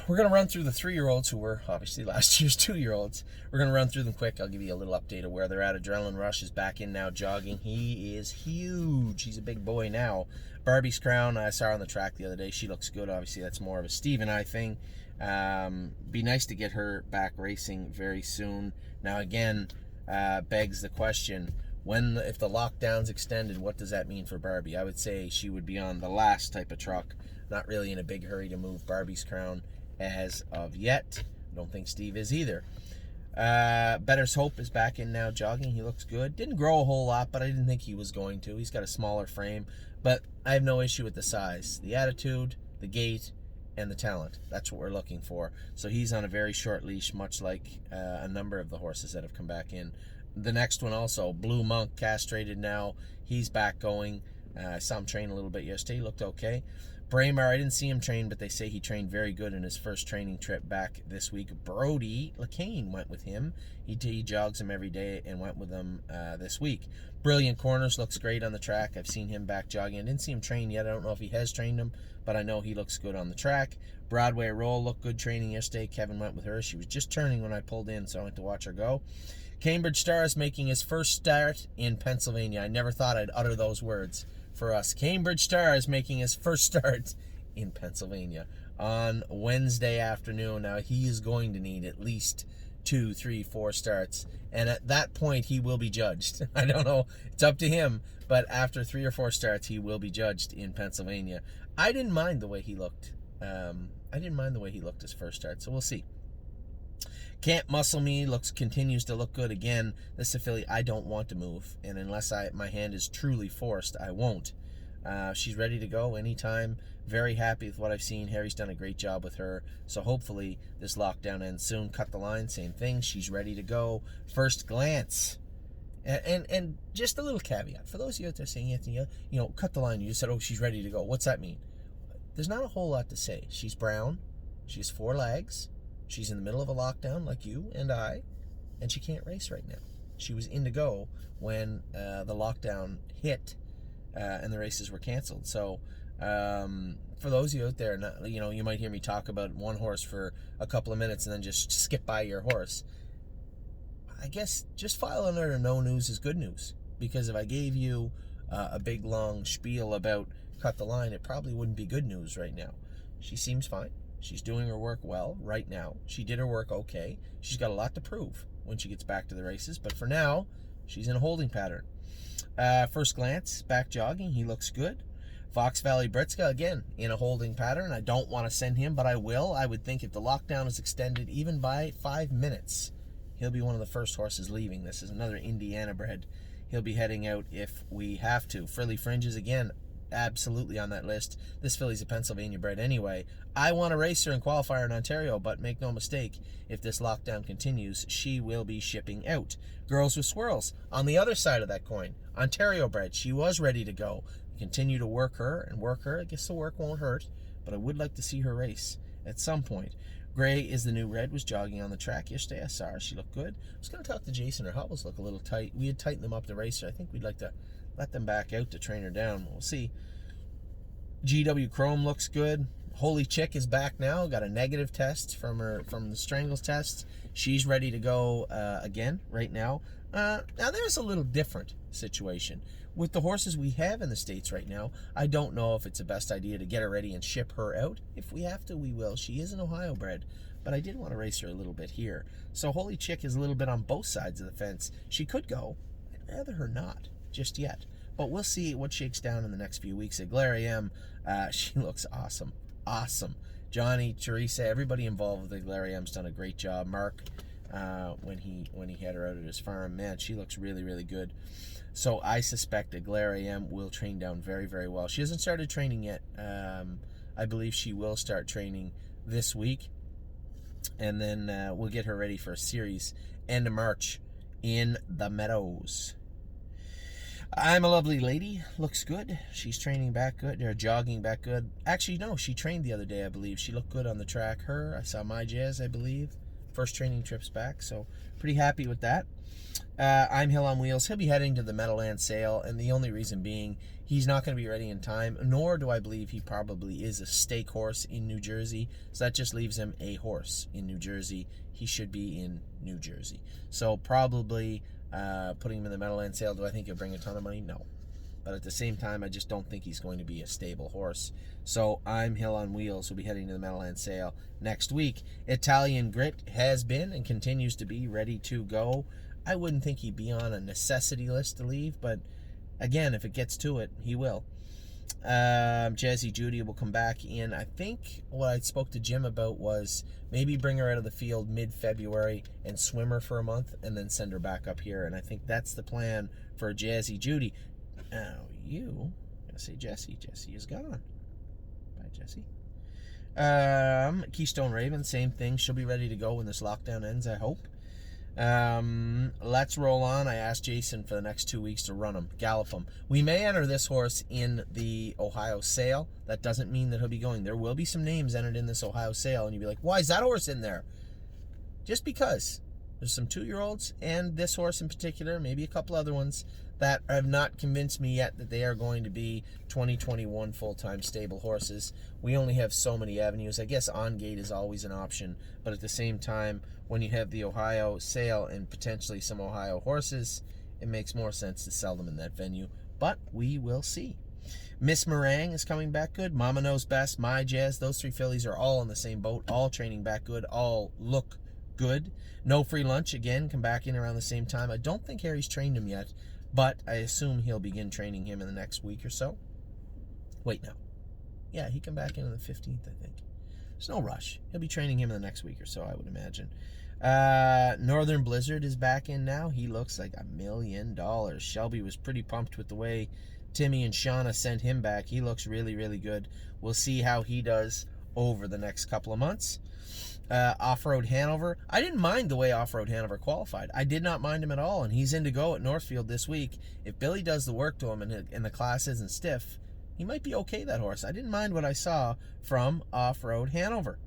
we're going to run through the 3-year-olds who were obviously last year's 2-year-olds. We're going to run through them quick. I'll give you a little update of where they're at. Adrenaline Rush is back in now jogging. He is huge. He's a big boy now. Barbie's Crown, I saw her on the track the other day. She looks good. Obviously, that's more of a Steve and I thing. Be nice to get her back racing very soon. Now, again, begs the question, if the lockdown's extended, what does that mean for Barbie? I would say she would be on the last type of truck. Not really in a big hurry to move Barbie's Crown as of yet. I don't think Steve is either. Better's Hope is back in now jogging. He looks good. Didn't grow a whole lot, but I didn't think he was going to. He's got a smaller frame, but I have no issue with the size. The attitude, the gait, and the talent. That's what we're looking for. So he's on a very short leash, much like a number of the horses that have come back in. The next one also, Blue Monk, castrated now. He's back going. I saw him train a little bit yesterday. He looked okay. Braemar, I didn't see him train, but they say he trained very good in his first training trip back this week. Brody LeCain went with him. He jogs him every day and went with him this week. Brilliant Corners looks great on the track. I've seen him back jogging. I didn't see him train yet. I don't know if he has trained him, but I know he looks good on the track. Broadway Roll looked good training yesterday. Kevin went with her. She was just turning when I pulled in, so I went to watch her go. Cambridge Star is making his first start in Pennsylvania. I never thought I'd utter those words for us. Cambridge Star is making his first start in Pennsylvania on Wednesday afternoon. Now, he is going to need at least 2, 3, 4 starts, and at that point, he will be judged. I don't know. It's up to him, but after 3 or 4 starts, he will be judged in Pennsylvania. I didn't mind the way he looked. His first start, so we'll see. Can't Muscle Me continues to look good again. This is a filly I don't want to move, and unless my hand is truly forced, I won't. She's ready to go anytime. Very happy with what I've seen. Harry's done a great job with her, so hopefully this lockdown ends soon. Cut the Line, same thing. She's ready to go. First Glance. And just a little caveat. For those of you out there saying, Anthony, Cut the Line, you just said, oh, she's ready to go. What's that mean? There's not a whole lot to say. She's brown. She has 4 legs. She's in the middle of a lockdown like you and I, and she can't race right now. She was in to go when the lockdown hit and the races were canceled. So for those of you out there, you might hear me talk about one horse for a couple of minutes and then just skip by your horse. I guess just file under no news is good news, because if I gave you a big long spiel about Cut the Line, it probably wouldn't be good news right now. She seems fine. She's doing her work well right now. She did her work okay. She's got a lot to prove when she gets back to the races, but for now, she's in a holding pattern. First Glance, back jogging. He looks good. Fox Valley Britska, again, in a holding pattern. I don't want to send him, but I will. I would think if the lockdown is extended even by 5 minutes, he'll be one of the first horses leaving. This is another Indiana bred. He'll be heading out if we have to. Frilly Fringes, again, absolutely on that list. This filly's a Pennsylvania bred anyway. I want to race her and qualify her in Ontario, but make no mistake, if this lockdown continues, she will be shipping out. Girls with Swirls, on the other side of that coin, Ontario bred. She was ready to go. Continue to work her. I guess the work won't hurt, but I would like to see her race at some point. Gray is the New Red, was jogging on the track yesterday. I saw her. She looked good. I was going to talk to Jason. Her hobbles look a little tight. We had tightened them up to race her. I think we'd like to let them back out to train her down. We'll see. GW Chrome looks good. Holy Chick is back now. Got a negative test from the Strangles test. She's ready to go again right now. Now there's a little different situation. With the horses we have in the States right now, I don't know if it's the best idea to get her ready and ship her out. If we have to, we will. She is an Ohio bred, but I did want to race her a little bit here. So Holy Chick is a little bit on both sides of the fence. She could go. I'd rather her not just yet. But we'll see what shakes down in the next few weeks. At Glariam, she looks awesome. Awesome. Johnny, Teresa, everybody involved with the Glariam's done a great job. Mark, when he had her out at his farm, man, she looks really, really good. So I suspect that Glariam will train down very, very well. She hasn't started training yet. I believe she will start training this week. And then we'll get her ready for a series end of March in the Meadows. I'm a Lovely Lady looks good. She's training back good. Or jogging back good. Actually, no, she trained the other day, I believe. She looked good on the track. I saw My Jazz, I believe. first training trips back, so pretty happy with that. I'm Hill on Wheels. He'll be heading to the Meadowland sale, and the only reason being he's not going to be ready in time, nor do I believe he probably is a stake horse in New Jersey, so that just leaves him a horse in New Jersey. He should be in New Jersey. So probably putting him in the Meadowland sale, do I think he'll bring a ton of money? No. But at the same time, I just don't think he's going to be a stable horse. So I'm Hill on Wheels. Will be heading to the Meadowland sale next week. Italian Grit has been and continues to be ready to go. I wouldn't think he'd be on a necessity list to leave, but again, if it gets to it, he will. Jazzy Judy will come back in. I think what I spoke to Jim about was maybe bring her out of the field mid-February and swim her for a month and then send her back up here. And I think that's the plan for Jazzy Judy. Now, I'm going to say Jessie. Jessie is gone. Bye, Jessie. Keystone Raven, same thing. She'll be ready to go when this lockdown ends, I hope. Let's roll on. I asked Jason for the next 2 weeks to run him, gallop him. We may enter this horse in the Ohio sale. That doesn't mean that he'll be going. There will be some names entered in this Ohio sale, and you'll be like, why is that horse in there? Just because. There's some 2-year-olds, and this horse in particular, maybe a couple other ones, that have not convinced me yet that they are going to be 2021 full-time stable horses. We only have so many avenues. I guess On Gate is always an option, but at the same time, when you have the Ohio sale and potentially some Ohio horses, it makes more sense to sell them in that venue, but we will see. Miss Meringue is coming back good. Mama Knows Best, My Jazz, those 3 fillies are all in the same boat, all training back good, all look good. No Free Lunch, again, come back in around the same time. I don't think Harry's trained him yet, but I assume he'll begin training him in the next week or so. Wait, no. Yeah, he come back in on the 15th, I think. There's no rush. He'll be training him in the next week or so, I would imagine. Northern Blizzard is back in now. He looks like $1 million. Shelby was pretty pumped with the way Timmy and Shauna sent him back. He looks really, really good. We'll see how he does over the next couple of months. Off-Road Hanover. I didn't mind the way Off-Road Hanover qualified. I did not mind him at all, and he's in to go at Northfield this week. If Billy does the work to him and the class isn't stiff, he might be okay, that horse. I didn't mind what I saw from Off-Road Hanover.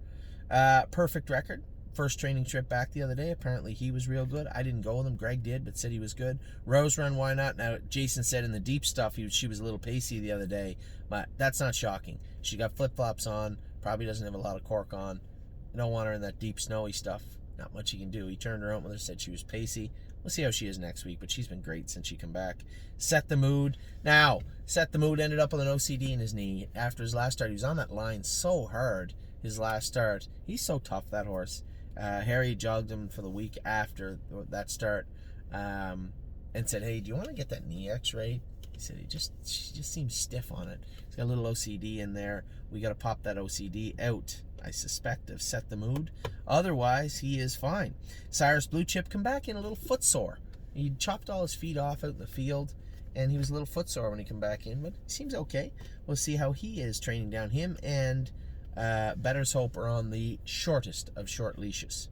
Perfect Record. First training trip back the other day. Apparently he was real good. I didn't go with him. Greg did, but said he was good. Rose Run, why not? Now, Jason said in the deep stuff she was a little pacey the other day, but that's not shocking. She got flip-flops on, probably doesn't have a lot of cork on. I don't want her in that deep snowy stuff. Not much you can do. He turned her out with her, said she was pacey. We'll see how she is next week, but she's been great since she come back. Set the Mood. Now, Set the Mood ended up with an OCD in his knee after his last start. He was on that line so hard his last start. He's so tough, that horse. Harry jogged him for the week after that start and said, hey, do you want to get that knee x-rayed? He said she just seems stiff on it. He's got a little OCD in there. We got to pop that OCD out, I suspect, of Set the Mood. Otherwise, he is fine. Cyrus Blue Chip come back in a little footsore. He chopped all his feet off out in the field, and he was a little footsore when he come back in, but he seems okay. We'll see how he is training down. Him and Better's Hope are on the shortest of short leashes.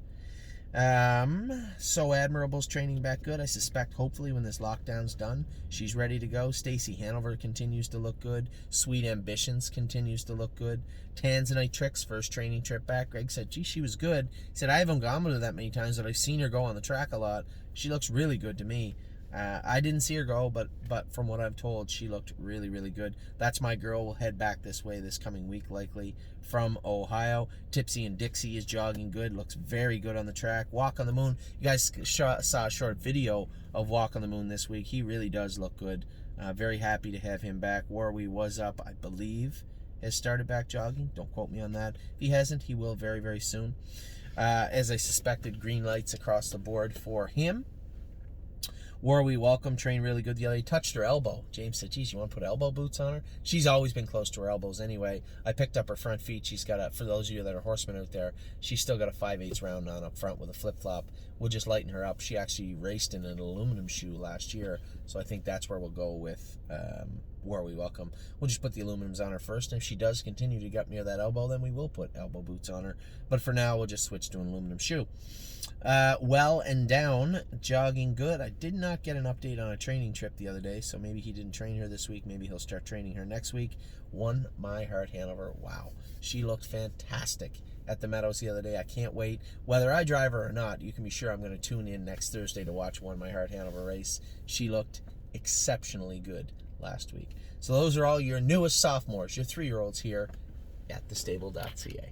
So Admirable's training back good. I suspect hopefully when this lockdown's done, she's ready to go. Stacy Hanover continues to look good. Sweet Ambitions continues to look good. Tanzanite Tricks, first training trip back. Greg said, gee, she was good. He said, I haven't gone with her that many times, but I've seen her go on the track a lot. She looks really good to me. I didn't see her go, but from what I've told, she looked really, really good. That's my girl. We'll head back this way this coming week, likely, from Ohio. Tipsy and Dixie is jogging good. Looks very good on the track. Walk on the Moon. You guys saw a short video of Walk on the Moon this week. He really does look good. Very happy to have him back. Warwy was up, I believe, has started back jogging. Don't quote me on that. If he hasn't, he will very, very soon. As I suspected, green lights across the board for him. Warwy Welcome trained really good the other day. Touched her elbow. James said, geez, you want to put elbow boots on her? She's always been close to her elbows anyway. I picked up her front feet. She's got for those of you that are horsemen out there, she's still got a 5/8 round on up front with a flip-flop. We'll just lighten her up. She actually raced in an aluminum shoe last year, so I think that's where we'll go with Warwy Welcome. We'll just put the aluminums on her first, and if she does continue to get near that elbow, then we will put elbow boots on her. But for now, we'll just switch to an aluminum shoe. Well and Down, jogging good. I did not get an update on a training trip the other day, so maybe he didn't train her this week. Maybe he'll start training her next week. Won My Heart Hanover. Wow. She looked fantastic at the Meadows the other day. I can't wait. Whether I drive her or not, you can be sure I'm going to tune in next Thursday to watch Won My Heart Hanover race. She looked exceptionally good last week. So those are all your newest sophomores, your 3-year-olds here at thestable.ca.